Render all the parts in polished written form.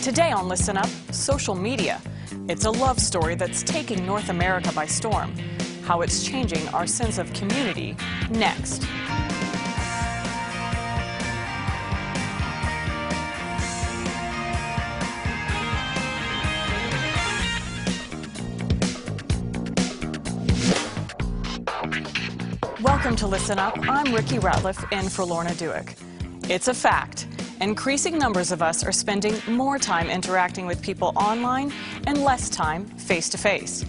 Today on Listen Up, social media. It's a love story that's taking North America by storm. How it's changing our sense of community. Next. Welcome to Listen Up. I'm Ricky Ratliff in for Lorna Duick. It's a fact. Increasing numbers of us are spending more time interacting with people online and less time face-to-face.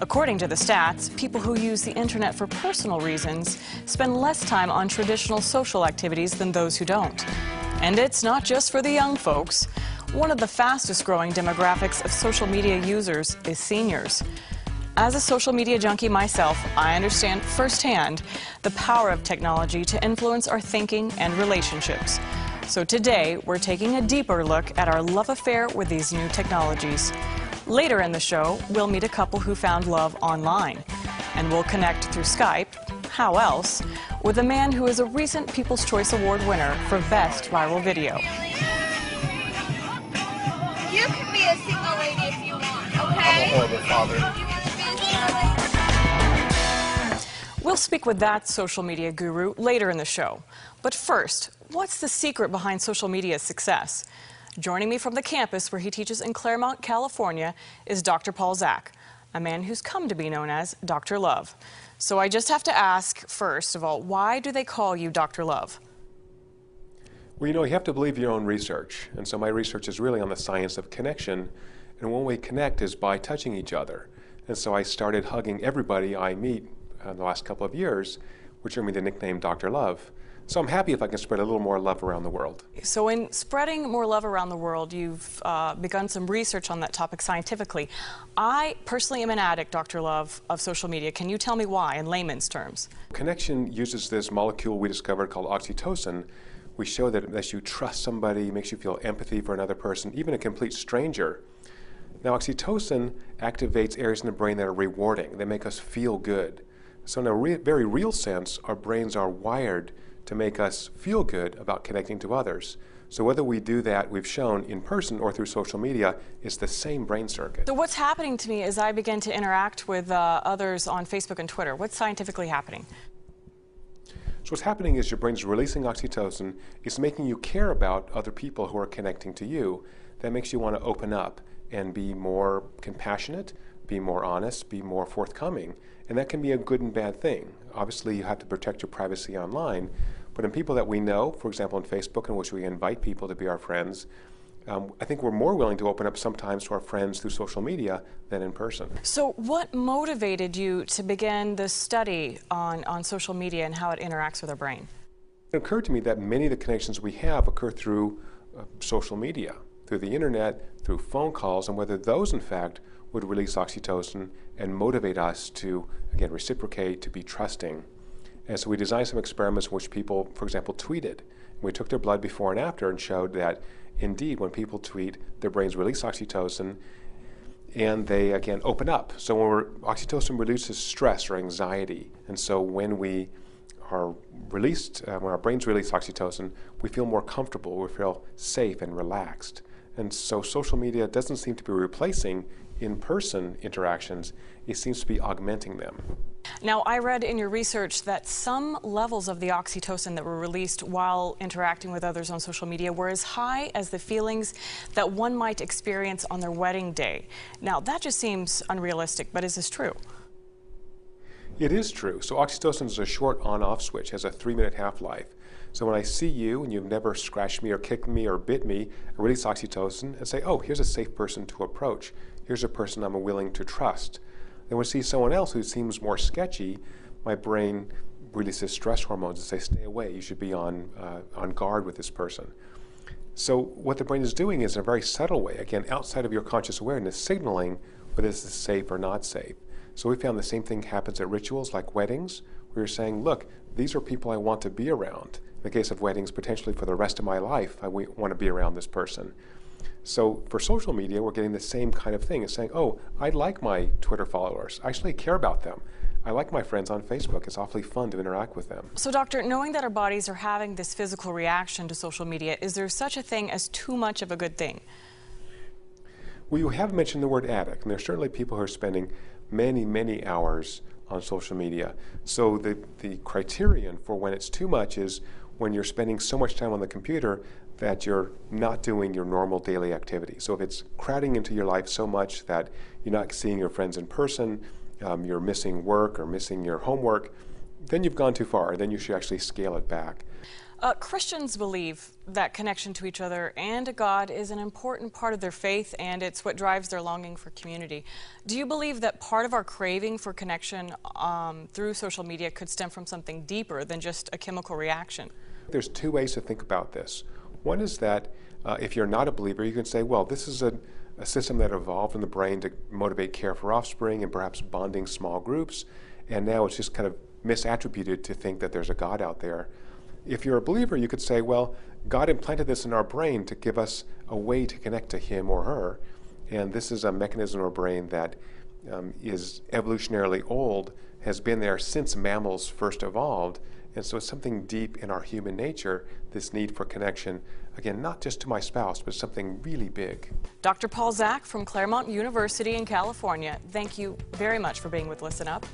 According to the stats, people who use the internet for personal reasons spend less time on traditional social activities than those who don't. And it's not just for the young folks. One of the fastest-growing demographics of social media users is seniors. As a social media junkie myself, I understand firsthand the power of technology to influence our thinking and relationships. So today, we're taking a deeper look at our love affair with these new technologies. Later in the show, we'll meet a couple who found love online. And we'll connect through Skype, how else, with a man who is a recent People's Choice Award winner for Best Viral Video. You can be a single lady if you want, okay? I'm a horrible father. We'll speak with that social media guru later in the show. But first, what's the secret behind social media's success? Joining me from the campus where he teaches in Claremont, California, is Dr. Paul Zak, a man who's come to be known as Dr. Love. So I just have to ask, first of all, why do they call you Dr. Love? Well, you have to believe your own research. And so my research is really on the science of connection. And one way we connect is by touching each other. And so I started hugging everybody I meet in the last couple of years, which earned me the nickname Dr. Love. So I'm happy if I can spread a little more love around the world. So in spreading more love around the world, you've begun some research on that topic scientifically. I personally am an addict, Dr. Love, of social media. Can you tell me why, in layman's terms? Connection uses this molecule we discovered called oxytocin. We show that as you trust somebody, makes you feel empathy for another person, even a complete stranger. Now, oxytocin activates areas in the brain that are rewarding. They make us feel good. So in a very real sense, our brains are wired to make us feel good about connecting to others. So whether we do that, we've shown in person or through social media, it's the same brain circuit. So what's happening to me as I begin to interact with others on Facebook and Twitter? What's scientifically happening? So what's happening is your brain's releasing oxytocin. It's making you care about other people who are connecting to you. That makes you want to open up and be more compassionate, be more honest, be more forthcoming. And that can be a good and bad thing. Obviously, you have to protect your privacy online, but in people that we know, for example, on Facebook, in which we invite people to be our friends, I think we're more willing to open up sometimes to our friends through social media than in person. So what motivated you to begin this study on social media and how it interacts with our brain? It occurred to me that many of the connections we have occur through social media, through the internet, through phone calls, and whether those, in fact, would release oxytocin and motivate us to, again, reciprocate, to be trusting. And so we designed some experiments in which people, for example, tweeted. We took their blood before and after and showed that, indeed, when people tweet, their brains release oxytocin and they, again, open up. So oxytocin reduces stress or anxiety. And so when we are released, when our brains release oxytocin, we feel more comfortable, we feel safe and relaxed. And so social media doesn't seem to be replacing in-person interactions, it seems to be augmenting them. Now, I read in your research that some levels of the oxytocin that were released while interacting with others on social media were as high as the feelings that one might experience on their wedding day. Now, that just seems unrealistic, but is this true? It is true. So oxytocin is a short on-off switch, has a 3-minute half-life. So when I see you and you've never scratched me or kicked me or bit me, I release oxytocin and say, oh, here's a safe person to approach. Here's a person I'm willing to trust. Then when I see someone else who seems more sketchy, my brain releases stress hormones and say, stay away, you should be on guard with this person. So what the brain is doing is in a very subtle way, again, outside of your conscious awareness, signaling whether this is safe or not safe. So we found the same thing happens at rituals like weddings, where you're saying, look, these are people I want to be around. In the case of weddings, potentially for the rest of my life, I want to be around this person. So for social media, we're getting the same kind of thing. It's saying, oh, I like my Twitter followers. I actually care about them. I like my friends on Facebook. It's awfully fun to interact with them. So, Doctor, knowing that our bodies are having this physical reaction to social media, is there such a thing as too much of a good thing? Well, you have mentioned the word addict, and there's certainly people who are spending many, many hours on social media. So the criterion for when it's too much is when you're spending so much time on the computer that you're not doing your normal daily activity. So if it's crowding into your life so much that you're not seeing your friends in person, you're missing work or missing your homework, then you've gone too far. Then you should actually scale it back. Christians believe that connection to each other and to God is an important part of their faith, and it's what drives their longing for community. Do you believe that part of our craving for connection through social media could stem from something deeper than just a chemical reaction? There's two ways to think about this. One is that if you're not a believer, you can say, well, this is a system that evolved in the brain to motivate care for offspring and perhaps bonding small groups, and now it's just kind of misattributed to think that there's a God out there. If you're a believer, you could say, well, God implanted this in our brain to give us a way to connect to him or her, and this is a mechanism in our brain that is evolutionarily old, has been there since mammals first evolved, and so it's something deep in our human nature, this need for connection, again, not just to my spouse, but something really big. Dr. Paul Zak from Claremont University in California, thank you very much for being with Listen Up.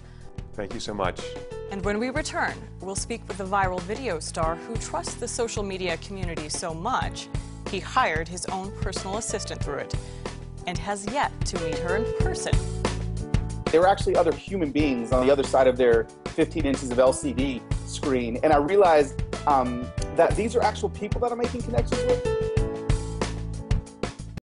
Thank you so much. And when we return, we'll speak with the viral video star who trusts the social media community so much, he hired his own personal assistant through it and has yet to meet her in person. There were actually other human beings on the other side of their 15 inches of LCD screen, and I realized that these are actual people that I'm making connections with.